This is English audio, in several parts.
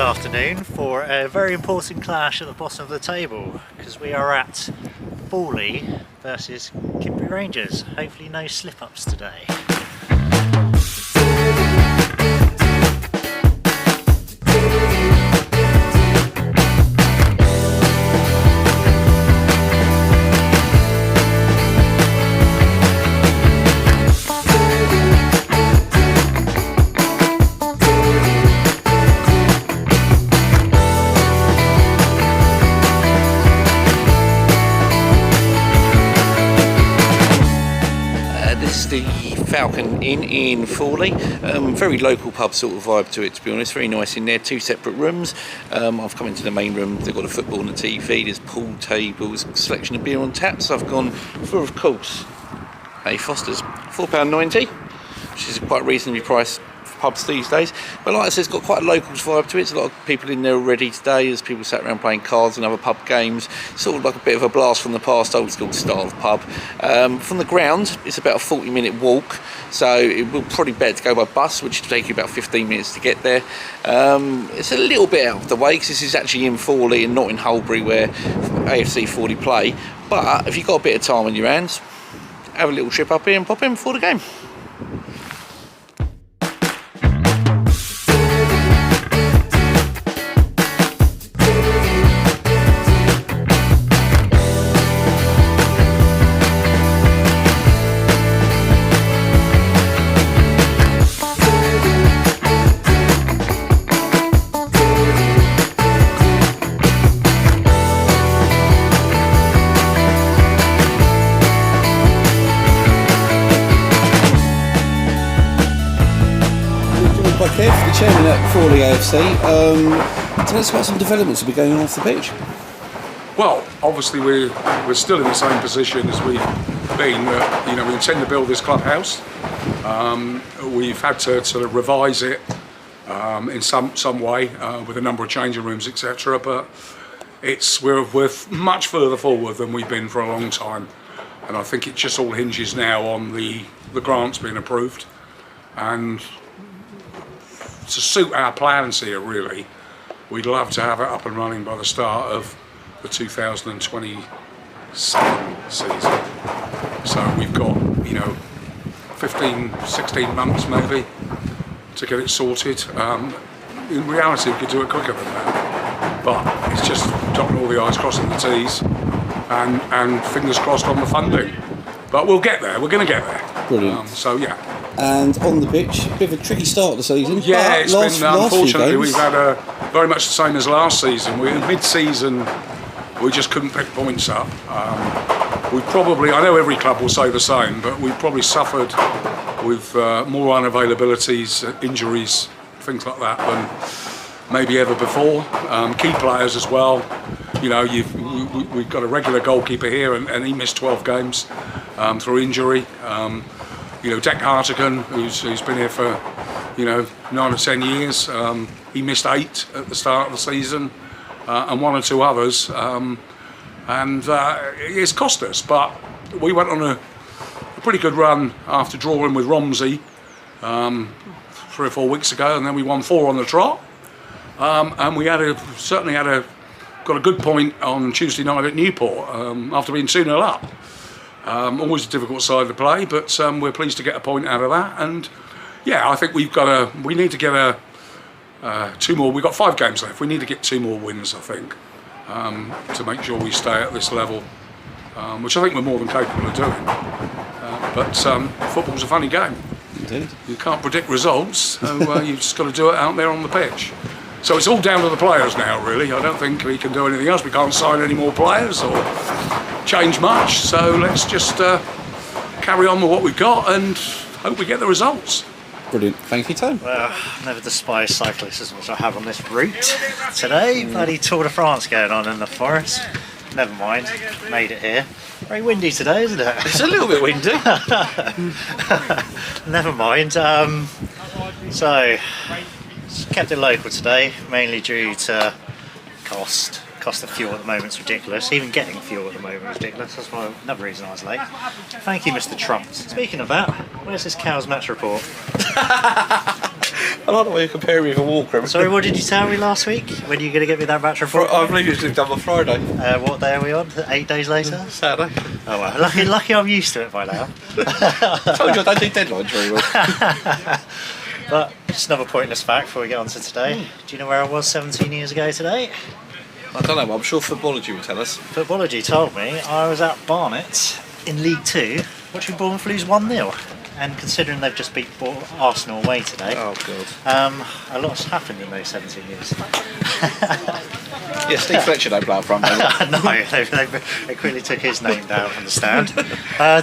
afternoon for a very important clash at the bottom of the table, because we are at Fawley versus Kintbury Rangers. Hopefully no slip-ups today. The Falcon in Fawley, very local pub sort of vibe to it, to be honest. Very nice in there, two separate rooms. I've come into the main room, they've got a football and a TV, there's pool tables, selection of beer on tap. So I've gone for, of course, a Foster's, £4.90, which is quite reasonably priced pubs these days. But like I said, it's got quite a locals vibe to it. There's a lot of people in there already today as people sat around playing cards and other pub games. Sort of like a bit of a blast from the past, old school style of pub. From the ground, it's about a 40-minute walk, so it will probably better to go by bus, which will take you about 15 minutes to get there. It's a little bit out of the way because this is actually in Fawley and not in Holbury where AFC Fawley play. But if you've got a bit of time on your hands, have a little trip up here and pop in before the game. By Kev, the chairman at Fawley AFC. Tell us about some developments that will be going on off the pitch. Well, obviously we're still in the same position as we've been. We intend to build this clubhouse. We've had to sort of revise it in some way with a number of changing rooms, etc. But we're much further forward than we've been for a long time, and I think it just all hinges now on the grants being approved and. To suit our plans here, really, we'd love to have it up and running by the start of the 2027 season. So we've got, 15, 16 months maybe to get it sorted. In reality, we could do it quicker than that, but it's just dotting all the I's, crossing the T's, and fingers crossed on the funding. But we'll get there. We're going to get there. Brilliant. So yeah. And on the pitch, a bit of a tricky start of the season. Yeah, it's been unfortunately few we've had very much the same as last season. Mid-season, we just couldn't pick points up. We probably, I know every club will say the same, but we probably suffered with more unavailabilities, injuries, things like that than maybe ever before. Key players as well. We've got a regular goalkeeper here, and he missed 12 games through injury. Deck Hartigan, who's been here for 9 or 10 years, he missed 8 at the start of the season, and 1 or 2 others, and it's cost us. But we went on a pretty good run after drawing with Romsey 3 or 4 weeks ago, and then we won 4 on the trot, and we got a good point on Tuesday night at Newport after being 2-0 up. Always a difficult side to play, but we're pleased to get a point out of that. And yeah, I think we need to get 2 more. We've got 5 games left. We need to get 2 more wins, I think, to make sure we stay at this level, which I think we're more than capable of doing. But football's a funny game. Indeed. You can't predict results, so you've just got to do it out there on the pitch. So it's all down to the players now, really. I don't think we can do anything else. We can't sign any more players or change much. So let's just carry on with what we've got and hope we get the results. Brilliant. Thank you, Tom. Well, never despise cyclists as much as I have on this route today. Bloody Tour de France going on in the forest. Never mind, made it here. Very windy today, isn't it? It's a little bit windy. Never mind. So, kept it local today, mainly due to cost. Cost of fuel at the moment is ridiculous. Even getting fuel at the moment is ridiculous. That's another reason I was late. Thank you, Mr. Trump. Speaking of that, where's this cow's match report? I like the way you compare me with a Walker. Sorry, what did you tell me last week? When are you going to get me that match report? I believe it was done on Friday. What day are we on? 8 days later? Saturday. Oh well, lucky I'm used to it by now. I told you I don't do deadlines very well. But just another pointless fact before we get on to today. Do you know where I was 17 years ago today? I don't know, I'm sure Footballogy will tell us. Footballogy told me I was at Barnet in League 2 watching Bournemouth lose 1-0. And considering they've just beat Arsenal away today, Oh, God. a lot's happened in those 17 years. Yeah, Steve Fletcher don't play up front, mate. No, they quickly took his name down from the stand.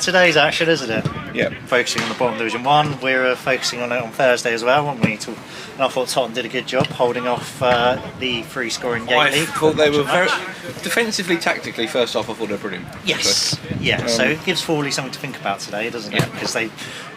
Today's action, isn't it? Yeah. Focusing on the bottom Division 1. We're focusing on it on Thursday as well, weren't we? And I thought Tottenham did a good job holding off the free scoring gate I lead. thought they were very defensively, tactically. First half, I thought they were brilliant. Yes, yeah. So it gives Fawley something to think about today, doesn't it? Yeah. Because they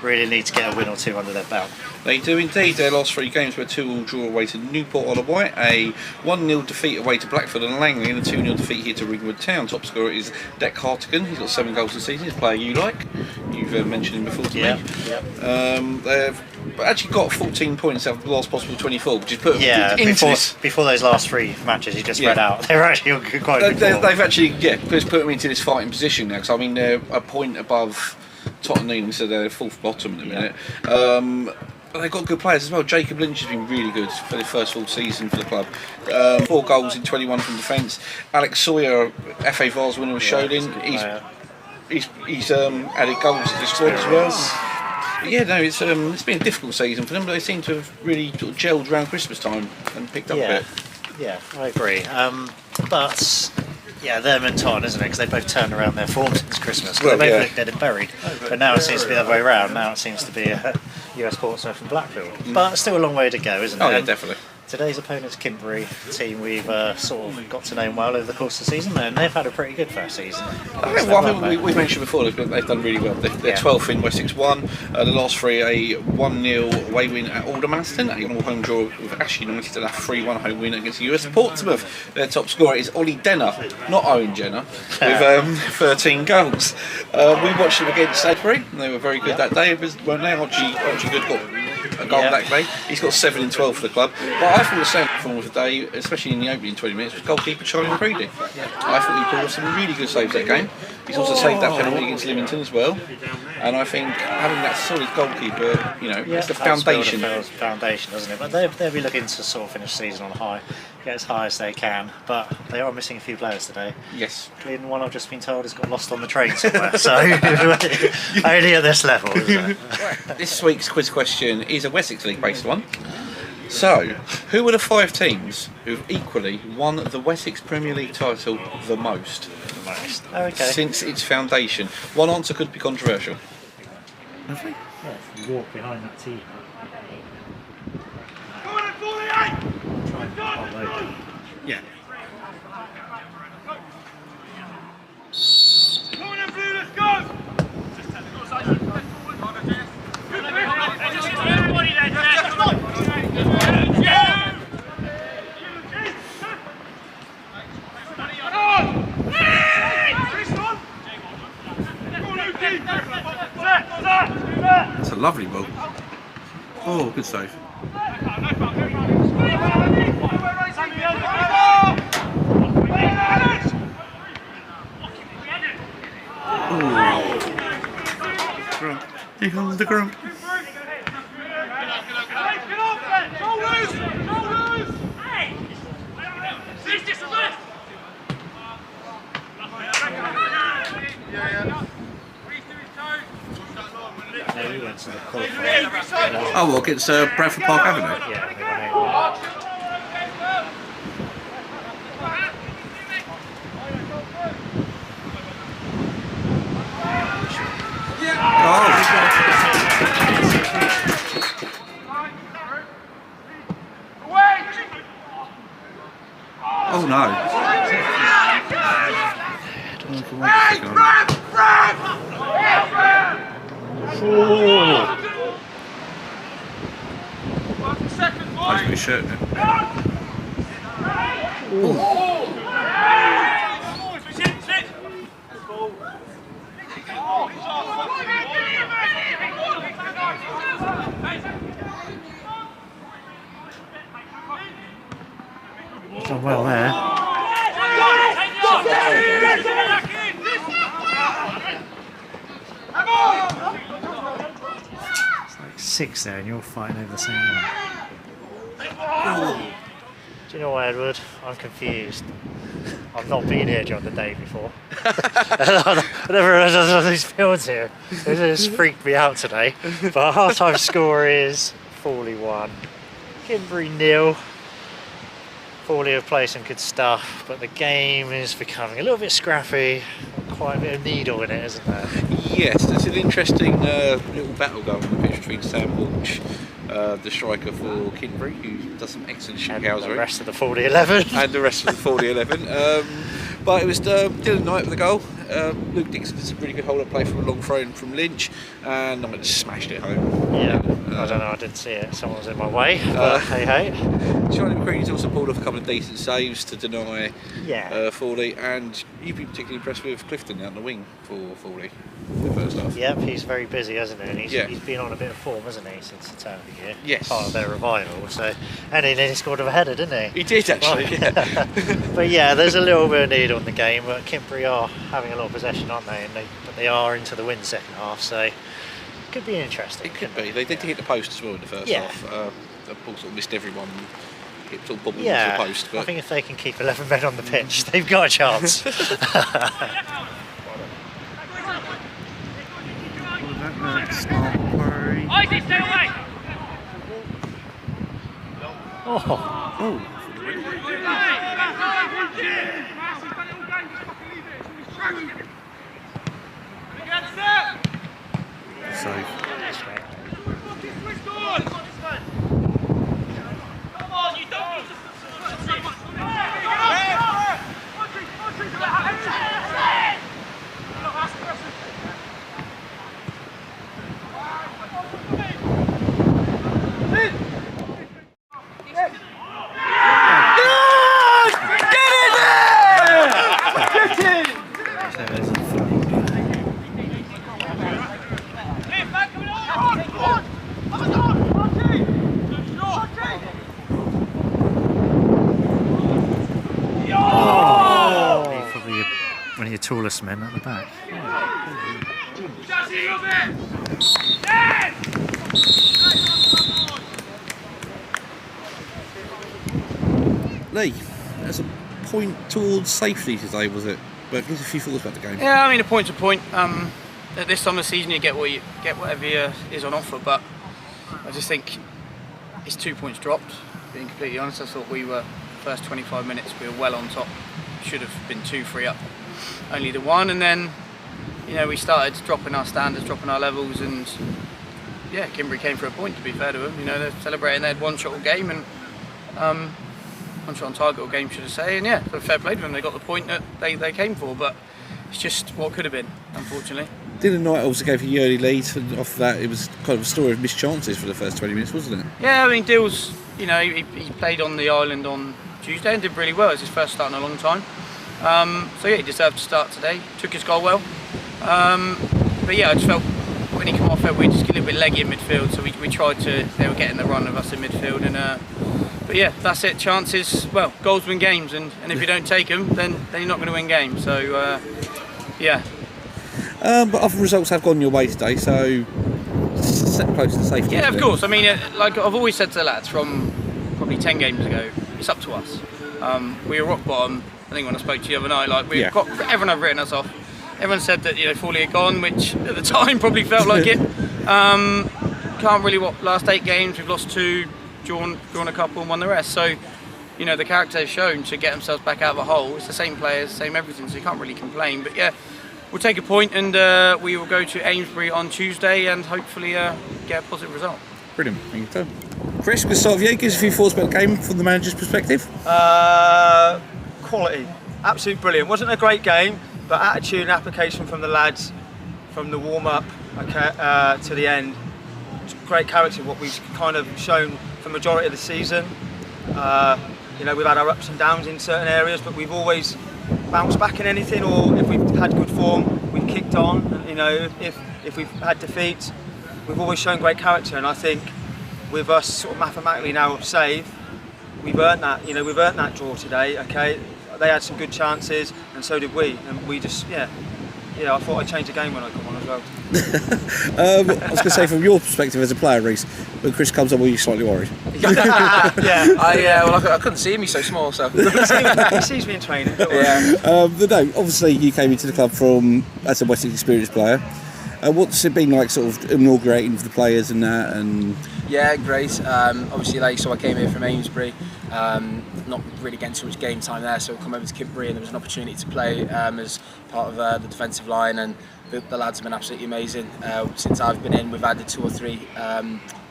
really need to get a win or two under their belt. They do indeed. Their last 3 games were a 2-2 draw away to Newport on the White, a 1-0 defeat away to Blackford and Langley, and a 2-0 defeat here to Ringwood Town. Top scorer is Dec Hartigan. He's got 7 goals this season. He's a player you like. You've mentioned him before to me. They've actually got 14 points out of the last possible 24, which is put into this. Before those last 3 matches you just read out, they're actually quite good. They've actually put them into this fighting position now. Because I mean, they're a point above Tottenham, so they're 4th bottom at the minute. But they've got good players as well. Jacob Lynch has been really good for the first full season for the club. 4 goals in 21 from defence. Alex Sawyer, FA Vase winner with Sholing. He's added goals to the squad as well. Yeah, no, it's been a difficult season for them, but they seem to have really sort of gelled around Christmas time and picked up a bit. Yeah, I agree. But yeah, them and Tottenham, isn't it? Because they both turned around their form since Christmas. They both looked dead and buried. But now it seems to be the other way around. Now it seems to be US Portsmouth and Blackpool. But still a long way to go, isn't it? Oh, yeah, definitely. Today's opponent's Kintbury, a team we've sort of got to know well over the course of the season, and they've had a pretty good first season. I think we've mentioned before they've done really well. They're 12th in Wessex 1. The last 3 a 1-0 away win at Aldermaston, a home draw with Ash United, and a 3-1 home win against US Portsmouth. Their top scorer is Ollie Denner, not Owen Jenner, with 13 goals. We watched them against Sudbury, and they were very good that day. Weren't they? Archie Good got a goal that day. He's got 7 in 12 for the club. But I thought the same performance of the day, especially in the opening 20 minutes, was goalkeeper Charlie McCready. I thought he pulled off some really good saves that game. He's also saved that penalty against Lymington as well. And I think having that solid goalkeeper, it's the foundation. Foundation, doesn't it? But they'll be looking to sort of finish the season on high, get as high as they can. But they are missing a few players today. Yes. Including one I've just been told has got lost on the train somewhere. So only at this level, isn't it? This week's quiz question is a Wessex League based one. So, who are the 5 teams who've equally won the Wessex Premier League title the most? Since its foundation? One answer could be controversial. Yeah, you walk behind that team. Yeah. That's a lovely ball. Oh, good save. Grump. Here comes the Grump. Oh, well, against Bradford Park Avenue? Yeah, they won 8-1. Oh no. I've got his shirt now. Done well there. It's like 6 there, and you're fighting over the same one. Do you know what, Edward? I'm confused. I've not been here during the day before. I never heard of these fields here. It just freaked me out today. But half-time score is Fawley 1, Kintbury 0. Fawley have played some good stuff, but the game is becoming a little bit scrappy. Quite a bit of needle in it, isn't there? Yes, there's an interesting little battle going on the pitch between Sam Walsh, the striker for Kintbury, who does some excellent shithousery. And the rest of the Fawley 11. And the rest of the Fawley 11. But it was Dylan Knight with the goal. Luke Dixon did some really good hold-up play from a long throw in from Lynch, and I just smashed it home. Yeah, I don't know, I didn't see it. Someone was in my way, but hey. Charlie McCready's also pulled off a couple of decent saves to deny Yeah. Fawley, and you've been particularly impressed with Clifton out on the wing for Fawley in the first half. Yep, he's very busy, hasn't he? And Yeah. he's been on a bit of form, hasn't he, since the turn of the year? Yes. Part of their revival. So, and he nearly scored with a header, didn't he? He did actually. Yeah. But yeah, there's a little bit of need on the game, but Kintbury are having a lot of possession, aren't they? But they are into the win second half, so it could be interesting. It could be. They did hit the post as well in the first Yeah. half. The ball sort of missed everyone. It sort of bobbled Yeah, into the post. But I think if they can keep 11 men on the pitch, they've got a chance. Oh. Probably one of your tallest men at the back. Lee, that's a point towards safety today, was it? But give us a few thoughts about the game. Yeah, I mean, a point's a point. At this time of the season, you get whatever is on offer, but I just think it's 2 points dropped. Being completely honest, I thought we were first 25 minutes we were well on top. Should have been 2-3 up, only the one, and then we started dropping our standards, dropping our levels, and yeah, Kintbury came for a point. To be fair to them, they're celebrating. They had one shot all game and one shot on target all game, should I say? And yeah, so fair play to them. They got the point that they came for, but it's just what could have been, unfortunately. Dylan Knight also gave you the early lead, and off that it was kind of a story of missed chances for the first 20 minutes, wasn't it? Yeah, I mean, Dill's, he played on the island on Tuesday and did really well. It's his first start in a long time. So yeah, he deserved to start today. Took his goal well. But yeah, I just felt when he came off, we were just a little bit leggy in midfield. So we tried to. They were getting the run of us in midfield, and but yeah, that's it. Chances. Well, goals win games, and if you don't take them, then you're not going to win games. So yeah. But other results have gone your way today, so set close to safety. Yeah, of course. I mean, like I've always said to the lads from probably 10 games ago, it's up to us. We were rock bottom. I think when I spoke to you the other night, like everyone had written us off. Everyone said that Fawley had gone, which at the time probably felt like it. Can't really last 8 games. We've lost 2, drawn a couple, and won the rest. So, the character has shown to get themselves back out of a hole. It's the same players, same everything. So you can't really complain. But yeah, we'll take a point, and we will go to Amesbury on Tuesday and hopefully get a positive result. Brilliant. Thank you, Tom. Chris, we'll start with you. Give us a few thoughts about the game from the manager's perspective. Quality, absolutely brilliant. Wasn't a great game, but attitude and application from the lads, from the warm-up to the end. Great character, what we've kind of shown for the majority of the season. We've had our ups and downs in certain areas, but we've always bounced back in anything, or if we've had good form, we've kicked on. If we've had defeats, we've always shown great character, and I think with us sort of mathematically now safe, we've earned that. You know, we've earned that draw today. Okay, they had some good chances, and so did we. And we just, yeah, I thought I'd change the game when I come on as well. I was going to say, from your perspective as a player, Reece, when Chris comes on, were you slightly worried? I couldn't see him. He's so small. So he sees me in training. Don't worry. But no, obviously you came into the club as a Wessex experienced player. What's it been like, sort of inaugurating for the players and that? And yeah, great. Obviously, so I came here from Amesbury. Not really getting too much game time there, so I come over to Kintbury and there was an opportunity to play as part of the defensive line, and the lads have been absolutely amazing. Since I've been in, we've added 2 or 3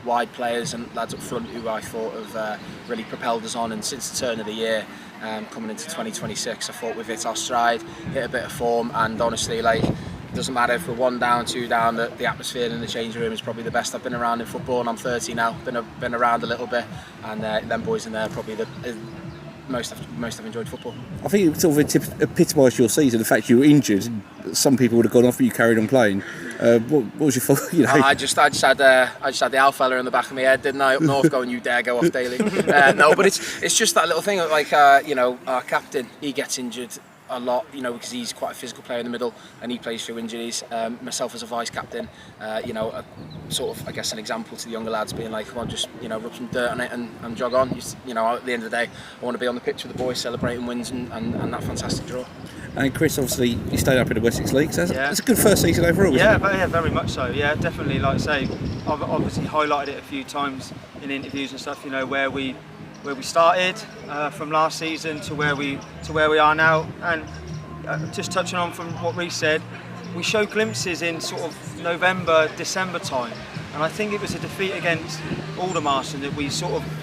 wide players and lads up front who I thought have really propelled us on, and since the turn of the year, coming into 2026, I thought we've hit our stride, hit a bit of form, and honestly, like, it doesn't matter if we're 1 down, 2 down, the atmosphere in the changing room is probably the best I've been around in football, and I'm 30 now, been around a little bit, and them boys in there are probably the most I've enjoyed football. I think it sort of epitomised your season. The fact you were injured, some people would have gone off, but you carried on playing. What was your fault? You know? I just had the Al fella in the back of my head, didn't I? Up north, going, "You dare go off daily." No, but it's just that little thing. Like our captain, he gets injured a lot, because he's quite a physical player in the middle and he plays through injuries. Myself as a vice captain, sort of, I guess, an example to the younger lads, being like, come on, just rub some dirt on it and jog on. At the end of the day, I want to be on the pitch with the boys celebrating wins and that fantastic draw. And Chris, obviously, you stayed up in the Wessex League, so it's a good first season overall. Yeah, very much so. Yeah, definitely. Like I say, I've obviously highlighted it a few times in interviews and stuff. Where we started from last season to where we are now, and just touching on from what Reece said, we showed glimpses in sort of November, December time, and I think it was a defeat against Aldermaston that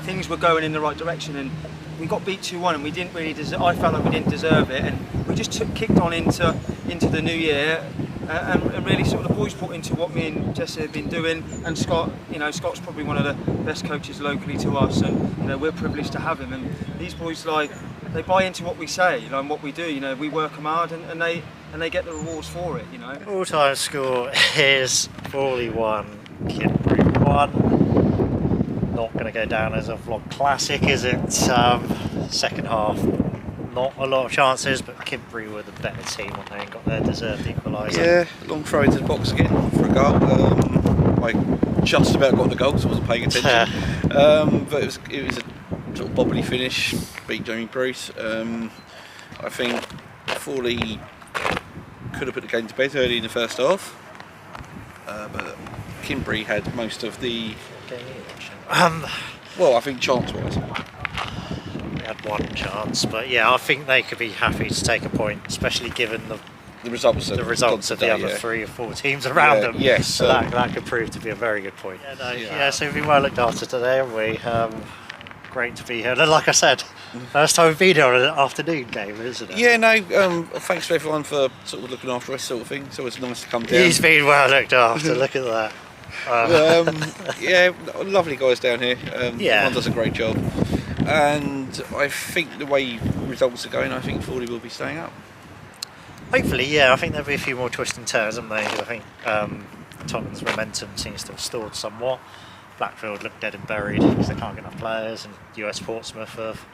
things were going in the right direction, and we got beat 2-1, and we didn't really I felt like we didn't deserve it, and we just kicked on into the new year. And really sort of the boys put into what me and Jesse have been doing, and Scott, Scott's probably one of the best coaches locally to us, and we're privileged to have him. And these boys, they buy into what we say, and what we do. We work them hard, and they get the rewards for it. All-time score is Fawley 1, Kintbury 1. Not going to go down as a vlog classic, is it? Second half, not a lot of chances, but Kintbury were the better team on there and got their deserved equaliser. Yeah, long throw into the box again for a goal. I just about got the goal because I wasn't paying attention. But it was a sort of bobbly finish, beat Jamie Bruce. I think Fawley could have put the game to bed early in the first half, but Kintbury had most of the... well, I think chance-wise. Had one chance, but yeah, I think they could be happy to take a point, especially given the results of the other 3 or 4 teams around them. Yes, so that could prove to be a very good point. So we've been well looked after today, haven't we? Great to be here. And like I said, first time we've been here on an afternoon game, isn't it? Yeah, no. Thanks to everyone for sort of looking after us, sort of thing. So it's nice to come down. He's been well looked after. Look at that. Yeah, lovely guys down here. Everyone does a great job. And I think the way results are going, I think Fawley will be staying up. Hopefully, yeah. I think there'll be a few more twists and turns, haven't they? I think Tottenham's momentum seems to have stalled somewhat. Blackfield look dead and buried because they can't get enough players, and US Portsmouth have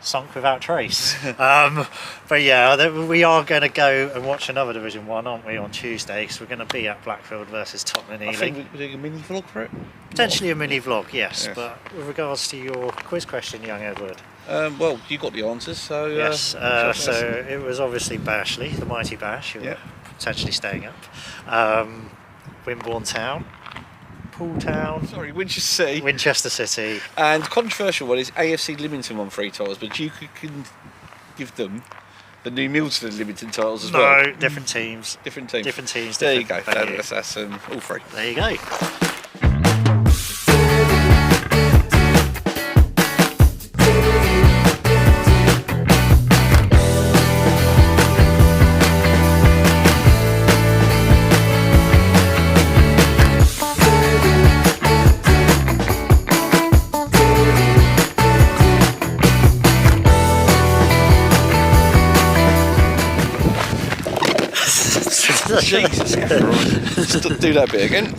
sunk without trace. But yeah, we are going to go and watch another Division 1, aren't we, on Tuesday, because we're going to be at Blackfield versus Tottenham and Ely. I think we're doing a mini vlog for it. Potentially a mini vlog, yes. But with regards to your quiz question, young Edward. Well, you got the answers, so... yes, so it was obviously Bashley, the mighty Bash, who were potentially staying up. Wimborne Town. Poole Town. Sorry, Winchester City. Winchester City. And controversial one is AFC Lymington won 3 titles, but you can give them the new Milton Lymington titles as well. No, different teams. Different teams. Different teams. There you go. That's all 3. There you go. Jesus Christ. Do that bit again.